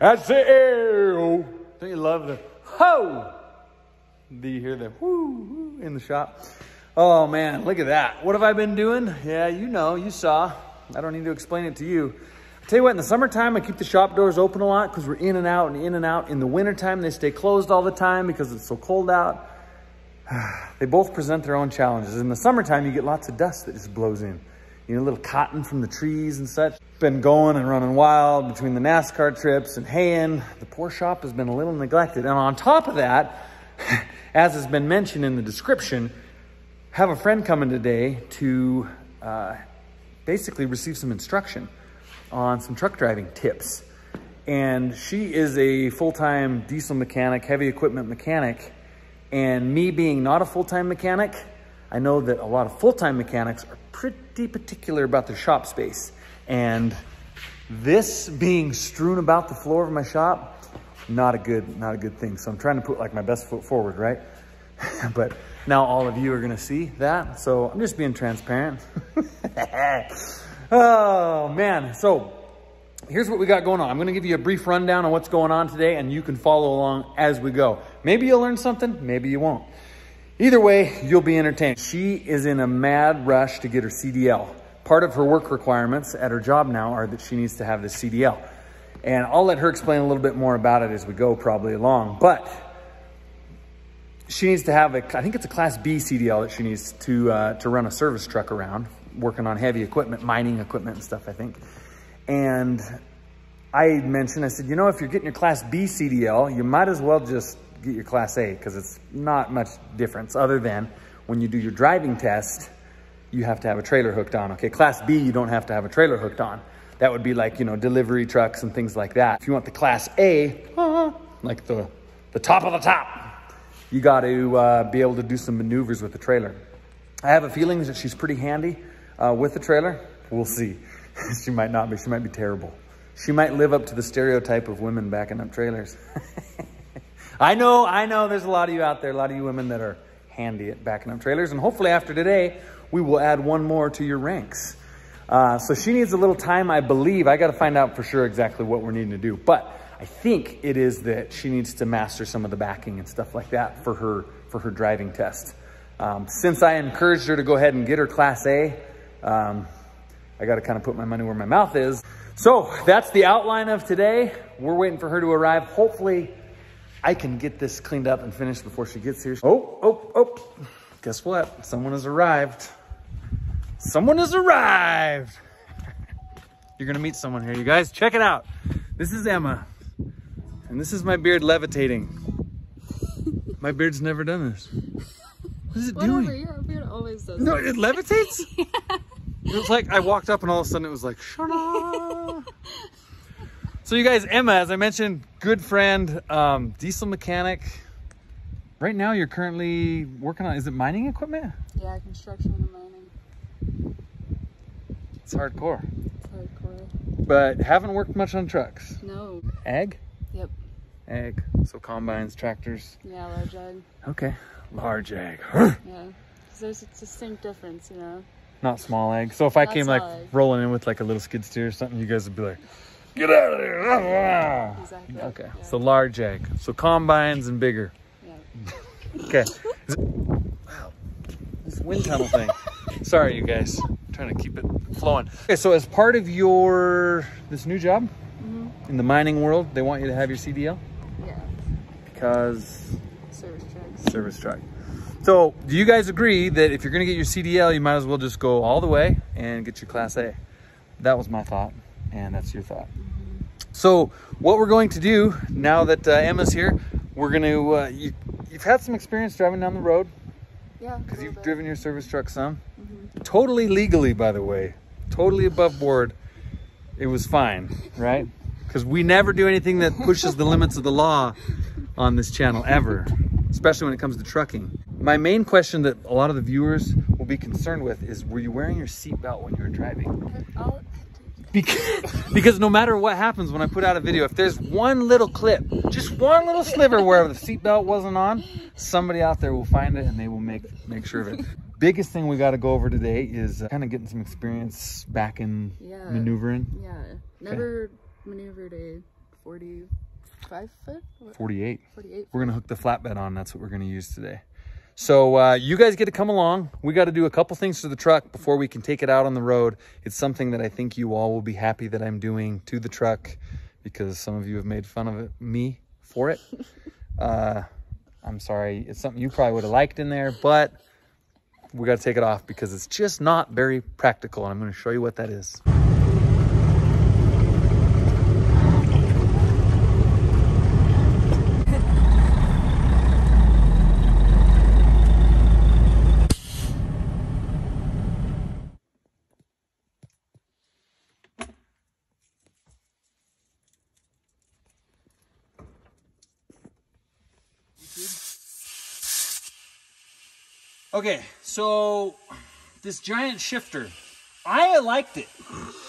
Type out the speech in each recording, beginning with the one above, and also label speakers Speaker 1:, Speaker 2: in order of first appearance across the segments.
Speaker 1: That's the L. Don't you love the ho? Do you hear the whoo in the shop? Oh man, look at that. What have I been doing? Yeah, you know, you saw. I don't need to explain it to you. I tell you what, in the summertime, I keep the shop doors open a lot because we're in and out and in and out. In the wintertime, they stay closed all the time because it's so cold out. They both present their own challenges. In the summertime, you get lots of dust that just blows in. You know, a little cotton from the trees and such. Been going and running wild between the NASCAR trips and haying. The poor shop has been a little neglected. And on top of that, as has been mentioned in the description, have a friend coming today to basically receive some instruction on some truck driving tips. And she is a full-time diesel mechanic, heavy equipment mechanic. And me being not a full-time mechanic, I know that a lot of full-time mechanics are pretty particular about their shop space. And this being strewn about the floor of my shop, not a good thing. So I'm trying to put like my best foot forward, right? But now all of you are gonna see that. So I'm just being transparent. Oh man, so here's what we got going on. I'm gonna give you a brief rundown on what's going on today and you can follow along as we go. Maybe you'll learn something, maybe you won't. Either way, you'll be entertained. She is in a mad rush to get her CDL. Part of her work requirements at her job now are that she needs to have this CDL. And I'll let her explain a little bit more about it as we go probably along. But she needs to have I think it's a Class B CDL that she needs to run a service truck around, working on heavy equipment, mining equipment and stuff, I think. And I said, you know, if you're getting your Class B CDL, you might as well just get your Class A because it's not much difference other than when you do your driving test, you have to have a trailer hooked on. Okay, Class B, you don't have to have a trailer hooked on. That would be like, you know, delivery trucks and things like that. If you want the Class A, like the top of the top, you got to be able to do some maneuvers with the trailer. I have a feeling that she's pretty handy with the trailer. We'll see. She might not be. She might be terrible. She might live up to the stereotype of women backing up trailers. I know there's a lot of you out there, a lot of you women that are handy at backing up trailers. And hopefully after today, we will add one more to your ranks. So she needs a little time, I believe. I got to find out for sure exactly what we're needing to do. But I think it is that she needs to master some of the backing and stuff like that for her driving test. Since I encouraged her to go ahead and get her Class A, I got to kind of put my money where my mouth is. So that's the outline of today. We're waiting for her to arrive. Hopefully I can get this cleaned up and finished before she gets here. Oh, guess what? Someone has arrived. Someone has arrived. You're going to meet someone here, you guys. Check it out. This is Emma. And this is my beard levitating. My beard's never done this. What is it doing?
Speaker 2: Your beard always does.
Speaker 1: No, it levitates? Yeah. It was like I walked up and all of a sudden it was like, shut. So you guys, Emma, as I mentioned, good friend, diesel mechanic. Right now you're currently working on, is it mining equipment?
Speaker 2: Yeah, construction and mining.
Speaker 1: It's hardcore.
Speaker 2: It's hardcore.
Speaker 1: But haven't worked much on trucks?
Speaker 2: No.
Speaker 1: Ag?
Speaker 2: Yep.
Speaker 1: Ag. So combines, tractors?
Speaker 2: Yeah, large ag.
Speaker 1: Okay. Large ag.
Speaker 2: Yeah. Because there's a distinct difference, you know?
Speaker 1: Not small ag. So if I came like rolling in with like a little skid steer or something, you guys would be like, get out of there.
Speaker 2: Exactly.
Speaker 1: Okay.
Speaker 2: Yeah.
Speaker 1: So large ag. So combines and bigger.
Speaker 2: Yeah.
Speaker 1: Okay. Wow. This wind tunnel thing. Sorry, you guys. I'm trying to keep it flowing. Okay, so as part of this new job in the mining world, they want you to have your CDL?
Speaker 2: Yeah.
Speaker 1: Because?
Speaker 2: Service truck.
Speaker 1: So do you guys agree that if you're going to get your CDL, you might as well just go all the way and get your Class A? That was my thought, and that's your thought. So what we're going to do now that Emma's here, we're going to, you've had some experience driving down the road?
Speaker 2: Yeah.
Speaker 1: Because you've driven your service truck some? Totally legally, by the way. Totally above board. It was fine, right? Because we never do anything that pushes the limits of the law on this channel, ever. Especially when it comes to trucking. My main question that a lot of the viewers will be concerned with is, were you wearing your seatbelt when you were driving? Because no matter what happens when I put out a video, if there's one little clip, just one little sliver where the seatbelt wasn't on, somebody out there will find it and they will make sure of it. Biggest thing we got to go over today is kind of getting some experience back in maneuvering.
Speaker 2: Yeah, never maneuvered a 45 foot?
Speaker 1: 48.
Speaker 2: 48.
Speaker 1: We're gonna hook the flatbed on. That's what we're gonna use today. So you guys get to come along. We got to do a couple things to the truck before we can take it out on the road. It's something that I think you all will be happy that I'm doing to the truck, because some of you have made fun of me for it. I'm sorry. It's something you probably would have liked in there, but we got to take it off because it's just not very practical. And I'm going to show you what that is. Okay, so this giant shifter, I liked it.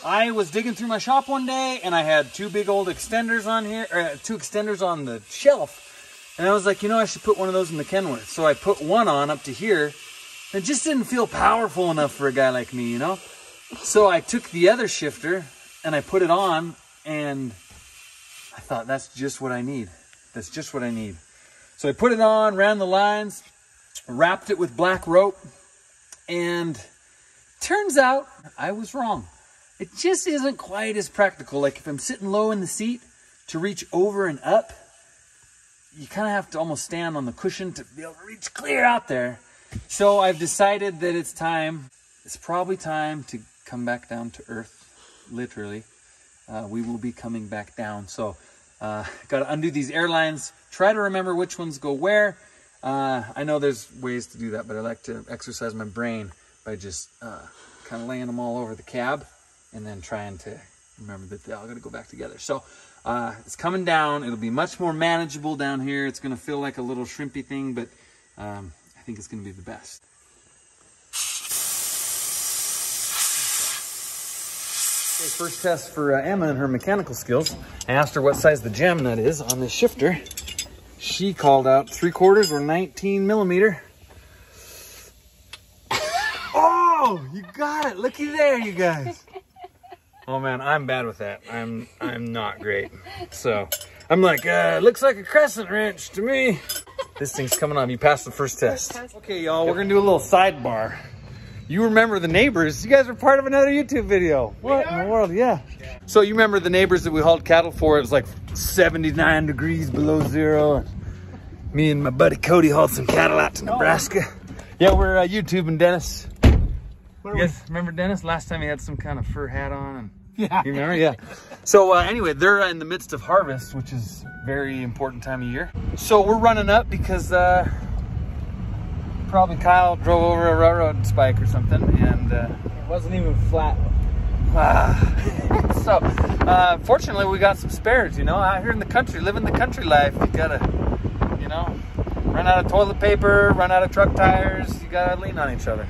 Speaker 1: I was digging through my shop one day and I had two big old extenders on here, or two extenders on the shelf. And I was like, you know, I should put one of those in the Kenworth. So I put one on up to here. It just didn't feel powerful enough for a guy like me, you know? So I took the other shifter and I put it on, and I thought, that's just what I need. That's just what I need. So I put it on, ran the lines, wrapped it with black rope, and turns out I was wrong. It just isn't quite as practical. Like if I'm sitting low in the seat, to reach over and up, you kind of have to almost stand on the cushion to be able to reach clear out there. So I've decided that it's probably time to come back down to earth, literally. We will be coming back down. So got to undo these airlines, try to remember which ones go where. I know there's ways to do that, but I like to exercise my brain by just kind of laying them all over the cab and then trying to remember that they all got to go back together. So it's coming down. It'll be much more manageable down here. It's going to feel like a little shrimpy thing, but I think it's going to be the best. Okay, first test for Emma and her mechanical skills. I asked her what size the jam nut is on this shifter. She called out 3/4 or 19 millimeter. Oh, you got it. Looky there, you guys. Oh man, I'm bad with that. I'm not great. So I'm like, looks like a crescent wrench to me. This thing's coming on. You passed the first test. Okay, y'all, we're gonna do a little sidebar. You remember the neighbors? You guys were part of another YouTube video. What in the world? Yeah. So you remember the neighbors that we hauled cattle for? It was like 79 degrees below zero. Me and my buddy Cody hauled some cattle out to Nebraska. Yeah, we're YouTubing Dennis. You guys remember Dennis? Last time he had some kind of fur hat on. And yeah. You remember? Yeah. So anyway, they're in the midst of harvest, which is a very important time of year. So we're running up because probably Kyle drove over a railroad spike or something, and
Speaker 3: it wasn't even flat.
Speaker 1: So fortunately we got some spares, you know, out here in the country, living the country life. You gotta, you know, run out of toilet paper, run out of truck tires, you gotta lean on each other.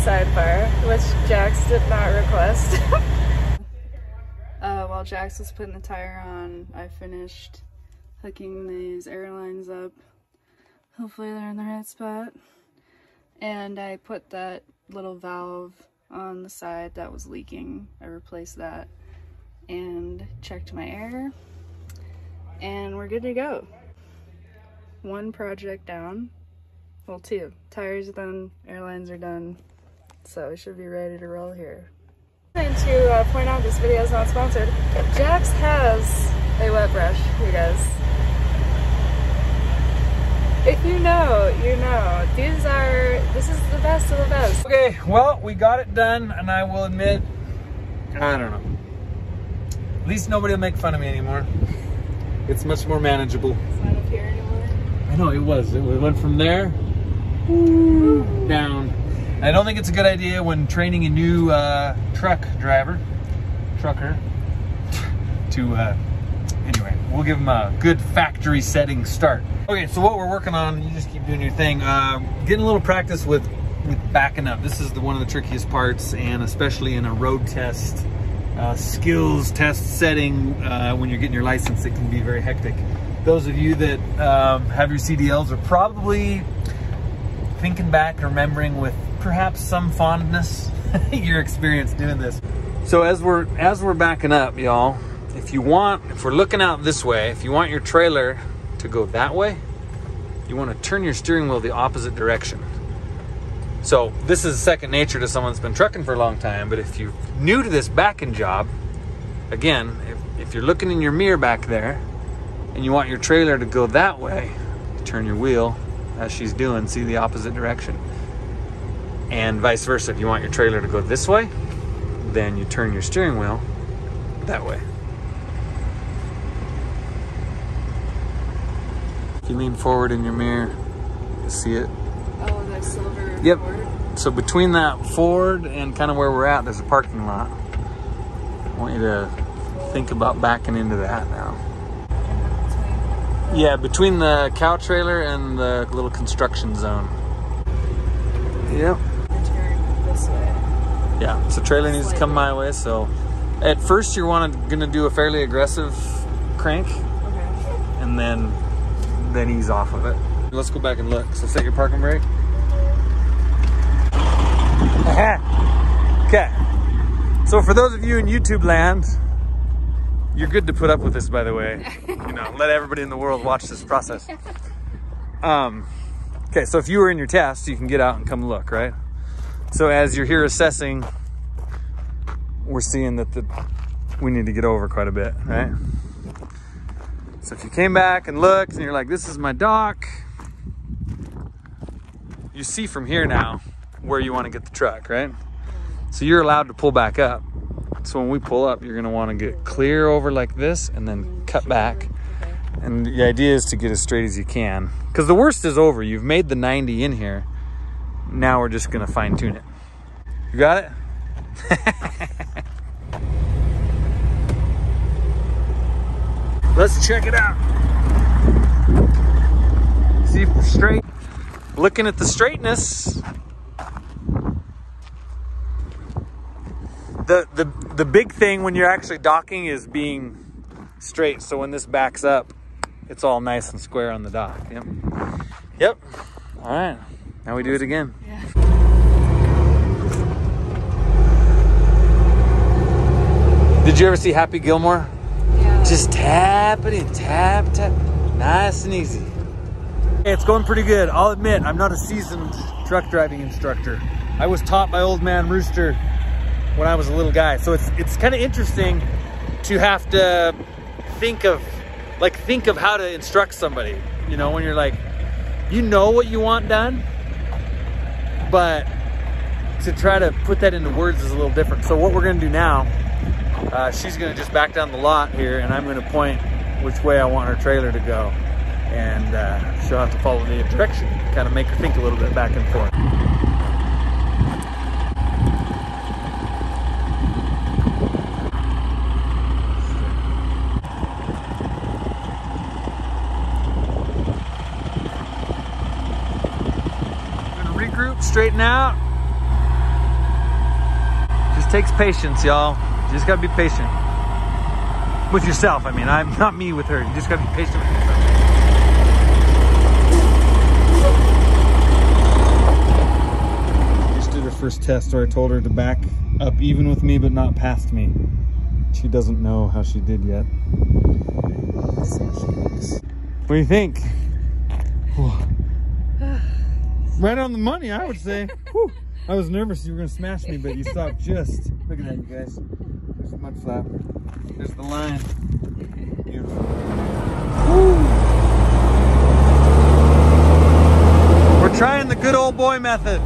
Speaker 2: Sidebar, which Jax did not request. While Jax was putting the tire on, I finished hooking these airlines up. Hopefully they're in the right spot. And I put that little valve on the side that was leaking. I replaced that and checked my air. And we're good to go. One project down. Well, two. Tires are done, airlines are done. So we should be ready to roll here. And to point out, this video is not sponsored. Jax has a wet brush, you guys. If you know, you know. This is the best of the best.
Speaker 1: Okay, well, we got it done, and I will admit, I don't know. At least nobody will make fun of me anymore. It's much more manageable.
Speaker 2: It's not up here anymore.
Speaker 1: I know, it was. It went from there down. I don't think it's a good idea when training a new trucker, to, anyway, we'll give them a good factory setting start. Okay, so what we're working on, you just keep doing your thing, getting a little practice with backing up. This is one of the trickiest parts, and especially in a road test, skills test setting, when you're getting your license, it can be very hectic. Those of you that have your CDLs are probably thinking back, remembering with perhaps some fondness your experience doing this. So as we're backing up, y'all, if we're looking out this way, if you want your trailer to go that way, you want to turn your steering wheel the opposite direction. So this is second nature to someone that's been trucking for a long time, but if you're new to this backing job, again, if you're looking in your mirror back there and you want your trailer to go that way, turn your wheel as she's doing, see the opposite direction. And vice versa, if you want your trailer to go this way, then you turn your steering wheel that way. If you lean forward in your mirror, you see it.
Speaker 2: Oh, that silver
Speaker 1: Yep.
Speaker 2: Ford.
Speaker 1: So between that Ford and kind of where we're at, there's a parking lot. I want you to think about backing into that now. Yeah, between the cow trailer and the little construction zone. Yep.
Speaker 2: Turn this way.
Speaker 1: Yeah, so trailer needs to come my way. So at first you're gonna do a fairly aggressive crank,
Speaker 2: Okay.
Speaker 1: and then ease off of it. Let's go back and look. So set your parking brake. Okay. So for those of you in YouTube land, you're good to put up with this, by the way. You know, let everybody in the world watch this process. Okay, so if you were in your test, you can get out and come look, right? So as you're here assessing, we're seeing that we need to get over quite a bit, right? So if you came back and looked and you're like, this is my dock, you see from here now where you want to get the truck, right? So you're allowed to pull back up. So when we pull up, you're gonna want to get clear over like this and then cut back. And the idea is to get as straight as you can, because the worst is over. You've made the 90 in here. Now we're just gonna fine tune it. You got it? Let's check it out. See if we're straight. Looking at the straightness. The big thing when you're actually docking is being straight. So when this backs up, it's all nice and square on the dock. Yep. Yep. All right. Now we do it again.
Speaker 2: Yeah.
Speaker 1: Did you ever see Happy Gilmore?
Speaker 2: Yeah.
Speaker 1: Just tap it in, tap. Nice and easy. Hey, it's going pretty good. I'll admit, I'm not a seasoned truck driving instructor. I was taught by old man Rooster when I was a little guy. So it's kind of interesting to have to think of how to instruct somebody. You know, when you're like, you know what you want done, but to try to put that into words is a little different. So what we're gonna do now, she's gonna just back down the lot here, and I'm gonna point which way I want her trailer to go. And she'll have to follow the direction, kind of make her think a little bit back and forth. Regroup, straighten out. Just takes patience, y'all. You just gotta be patient with yourself. I mean, I'm not me with her. You just gotta be patient with yourself. Just did her first test where I told her to back up even with me, but not past me. She doesn't know how she did yet. What do you think? Right on the money, I would say. Whew. I was nervous you were going to smash me, but you stopped just. Look at that, you guys. There's the mud flap. There's the line. Beautiful. Woo. trying the good old boy method,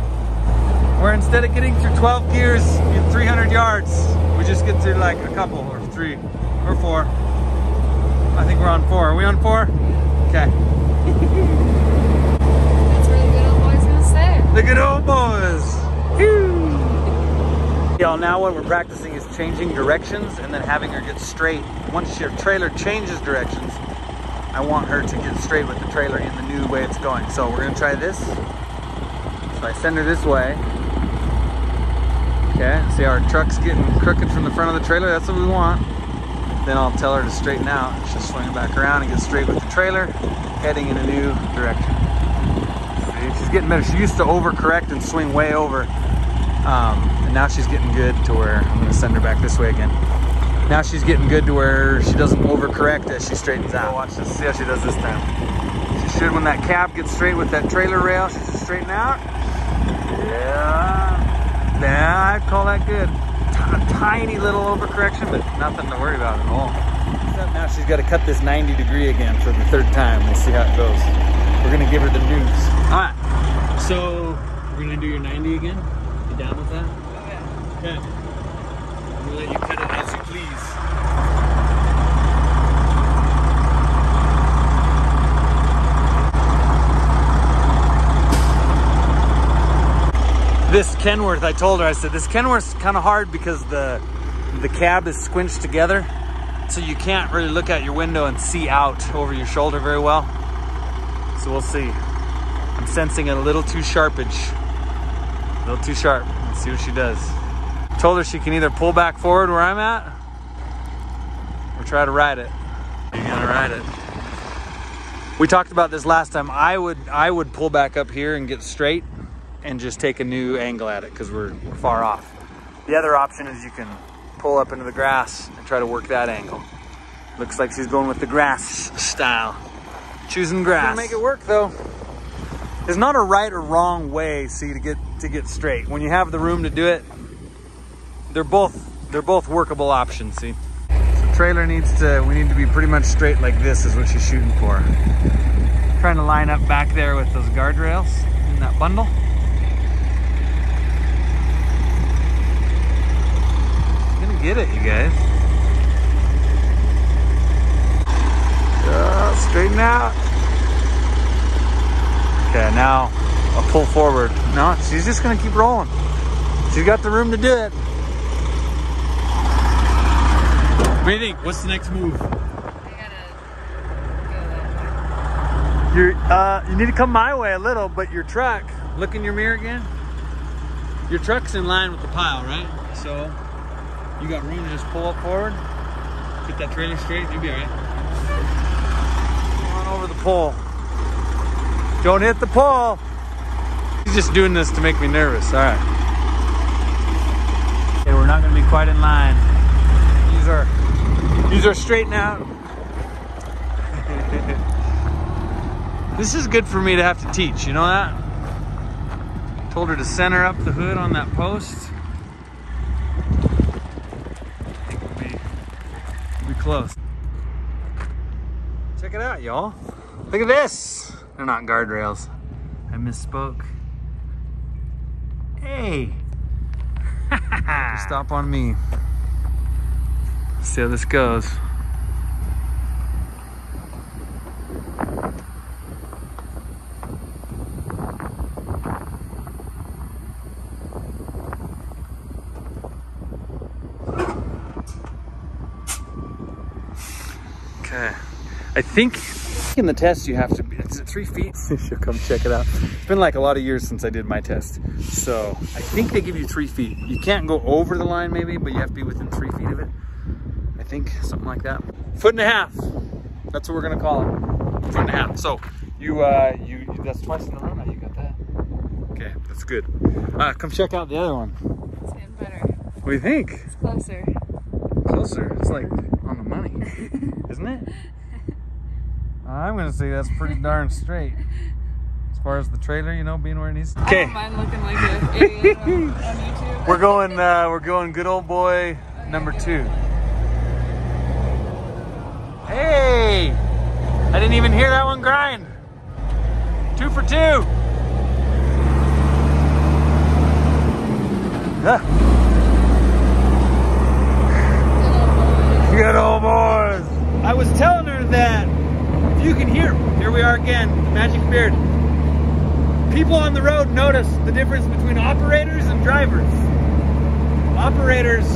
Speaker 1: where instead of getting through 12 gears in 300 yards, we just get through like a couple, or 3 or 4. I think we're on 4. Are we on 4? Okay.
Speaker 2: That's where the good old boy's gonna stay.
Speaker 1: The good old boys. Woo. Y'all, now what we're practicing is changing directions and then having her get straight. Once your trailer changes directions, I want her to get straight with the trailer in the new way it's going. So we're gonna try this. So I send her this way. Okay, see how our truck's getting crooked from the front of the trailer? That's what we want. Then I'll tell her to straighten out. She'll swing back around and get straight with the trailer, heading in a new direction. See, she's getting better. She used to overcorrect and swing way over. And now she's getting good to where, I'm gonna send her back this way again. Now she's getting good to where she doesn't overcorrect as she straightens out. Watch this, see how she does this time. She should, when that cab gets straight with that trailer rail, she should straighten out. Yeah, I'd call that good. A tiny little overcorrection, but nothing to worry about at all. Now she's got to cut this 90 degree again for the 3rd time. We'll see how it goes. We're gonna give her the news. All right, so we're gonna do your 90 again. You down with that?
Speaker 2: Oh yeah.
Speaker 1: Okay. I'm gonna let you cut it as you please. This Kenworth, I told her, I said, this Kenworth's kind of hard because the cab is squinched together, so you can't really look out your window and see out over your shoulder very well. So we'll see. I'm sensing it a little too sharpage. A little too sharp. Let's see what she does. Told her she can either pull back forward where I'm at or try to ride it. You're gonna ride it. We talked about this last time. I would pull back up here and get straight and just take a new angle at it because we're far off. The other option is you can pull up into the grass and try to work that angle. Looks like she's going with the grass style. Choosing grass. Make it work though. There's not a right or wrong way, see, to get straight. When you have the room to do it, they're both workable options, see. So trailer we need to be pretty much straight like this is what she's shooting for. Trying to line up back there with those guardrails in that bundle. She's gonna get it, you guys. Straighten out. Okay, now I'll pull forward. No, she's just gonna keep rolling. She's got the room to do it. What do you think? What's the next move?
Speaker 2: I gotta go that way.
Speaker 1: You need to come my way a little, but your truck, look in your mirror again. Your truck's in line with the pile, right? So you got room to just pull up forward, get that trailer straight, you'll be all right. Come on over the pole. Don't hit the pole. He's just doing this to make me nervous. All right. Okay, we're not gonna be quite in line. These are straighten out. This is good for me to have to teach, you know that? Told her to center up the hood on that post. We'll be close. Check it out, y'all. Look at this. They're not guardrails. I misspoke. Hey. Stop on me. See how this goes. Okay. I think in the test you have to be, is it 3 feet? She'll come check it out. It's been like a lot of years since I did my test. So I think they give you 3 feet. You can't go over the line maybe, but you have to be within 3 feet of it. I think something like that. 1.5 feet. That's what we're gonna call it. 1.5 feet. So you that's twice in a row now. You got that. Okay, that's good. Come check out the other one.
Speaker 2: It's getting better.
Speaker 1: What do you think?
Speaker 2: It's closer.
Speaker 1: Closer. It's like on the money, isn't it? I'm gonna say that's pretty darn straight. As far as the trailer, you know, being where it needs to be. Okay.
Speaker 2: I don't mind looking like an idiot on YouTube.
Speaker 1: We're going good old boy number 2. Hey! I didn't even hear that one grind. 2 for 2. Good old boys. I was telling her that if you can hear, here we are again, the magic beard. People on the road notice the difference between operators and drivers. Operators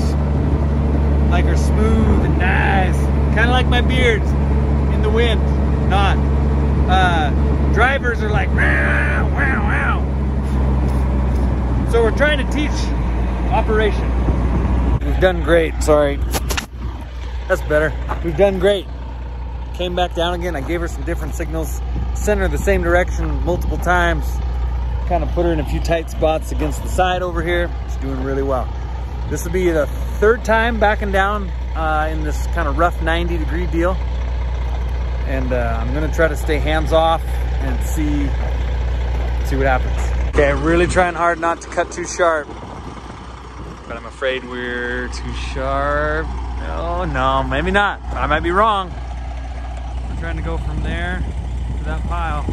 Speaker 1: like are smooth and nice, kind of like my beards in the wind. Not. Drivers are like wow, wow, wow. So we're trying to teach operation. We've done great. Sorry, that's better. We've done great. Came back down again. I gave her some different signals, sent her the same direction multiple times. Kind of put her in a few tight spots against the side over here. She's doing really well. This will be the third time backing down in this kind of rough 90-degree deal. And I'm gonna try to stay hands off and see what happens. Okay, I'm really trying hard not to cut too sharp, but I'm afraid we're too sharp. Oh no, maybe not. I might be wrong. I'm trying to go from there to that pile.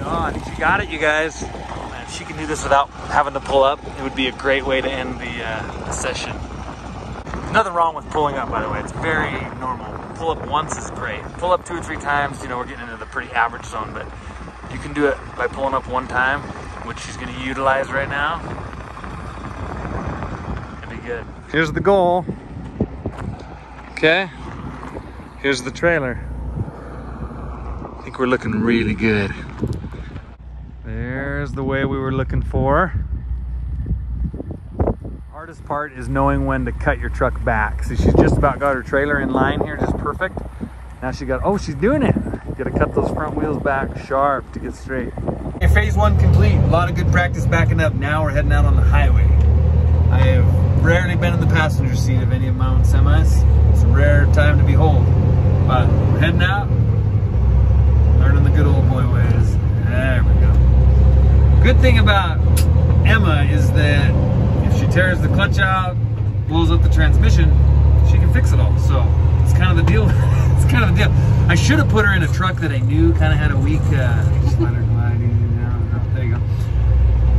Speaker 1: Oh, I think she got it, you guys. Man, if she can do this without having to pull up, it would be a great way to end the session. There's nothing wrong with pulling up, by the way. It's very normal. Pull up once is great. Pull up 2 or 3 times, you know, we're getting into the pretty average zone, but you can do it by pulling up 1 time, which she's gonna utilize right now. It'd be good. Here's the goal. Okay, here's the trailer. I think we're looking really good. There's the way we were looking for. Hardest part is knowing when to cut your truck back. See, she's just about got her trailer in line here, just perfect. Now she got, oh, she's doing it. You gotta cut those front wheels back sharp to get straight. Okay, phase 1 complete. A lot of good practice backing up. Now we're heading out on the highway. I have rarely been in the passenger seat of any of my own semis. It's a rare time to behold. But we're heading out, learning the good old boy ways. There we go. Good thing about Emma is that if she tears the clutch out, blows up the transmission, she can fix it all. So it's kind of the deal. It's kind of the deal. I should have put her in a truck that I knew kind of had a weak, just let her glide down. There you go.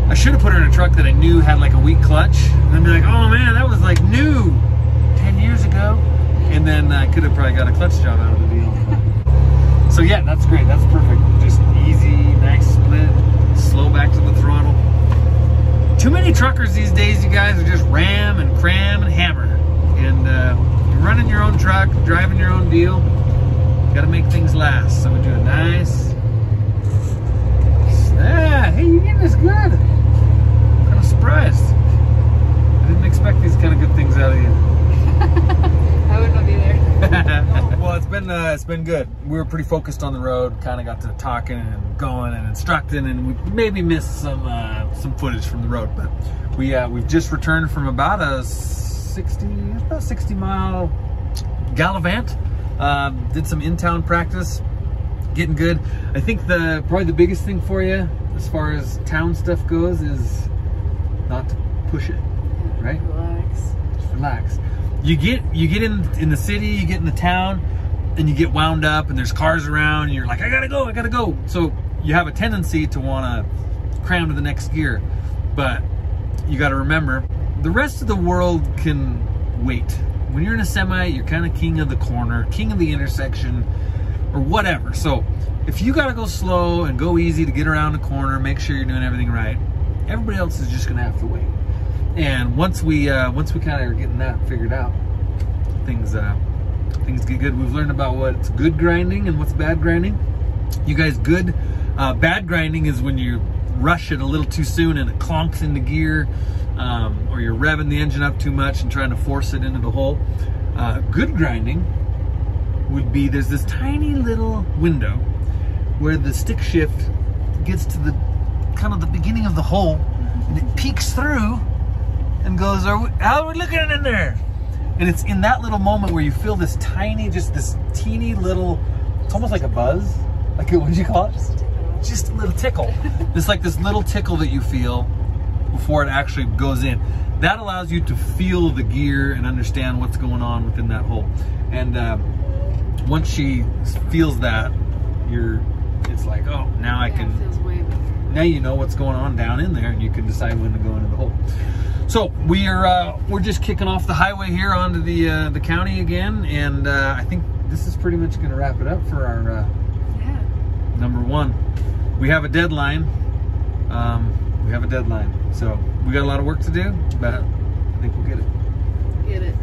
Speaker 1: I should have put her in a truck that I knew had like a weak clutch, and then be like, oh man, that was like new 10 years ago. And then I could have probably got a clutch job out of the deal. So yeah, that's great. That's perfect. Just easy, nice split, slow back to the throttle. Too many truckers these days, you guys, are just ram and cram and hammer. And you're running your own truck, driving your own deal. You gotta make things last. So I'm gonna do a nice. Yeah, hey, you're getting this good. I'm kind of surprised. I didn't expect these kind of good things out of you.
Speaker 2: I would not be there.
Speaker 1: Well, it's been good. We were pretty focused on the road. Kind of got to talking and going and instructing, and we maybe missed some footage from the road. But we've just returned from about a 60-mile gallivant. Did some in-town practice. Getting good. I think probably the biggest thing for you as far as town stuff goes is not to push it, right?
Speaker 2: Relax.
Speaker 1: Just relax. You get in the city, you get in the town, and you get wound up, and there's cars around, and you're like, I gotta go. So you have a tendency to want to cram to the next gear, but you got to remember, the rest of the world can wait. When you're in a semi, you're kind of king of the corner, king of the intersection, or whatever. So if you gotta go slow and go easy to get around the corner, make sure you're doing everything right, everybody else is just gonna have to wait. And once we kind of are getting that figured out, things get good. We've learned about what's good grinding and what's bad grinding. You guys, bad grinding is when you rush it a little too soon and it clonks into gear, or you're revving the engine up too much and trying to force it into the hole. Good grinding would be, there's this tiny little window where the stick shift gets to the kind of the beginning of the hole, and it peeks through and goes, how are we looking in there? And it's in that little moment where you feel this tiny, just this teeny little, it's almost like a buzz. Like, what did you call it? Just a little tickle. It's like this little tickle that you feel before it actually goes in. That allows you to feel the gear and understand what's going on within that hole. And once she feels that, it's like, oh, now I can.
Speaker 2: It feels way better.
Speaker 1: now you know what's going on down in there, and you can decide when to go into the hole. So we're just kicking off the highway here onto the county again, and I think this is pretty much going to wrap it up for our number one. We have a deadline. So we got a lot of work to do, but I think we'll get it.
Speaker 2: Get it.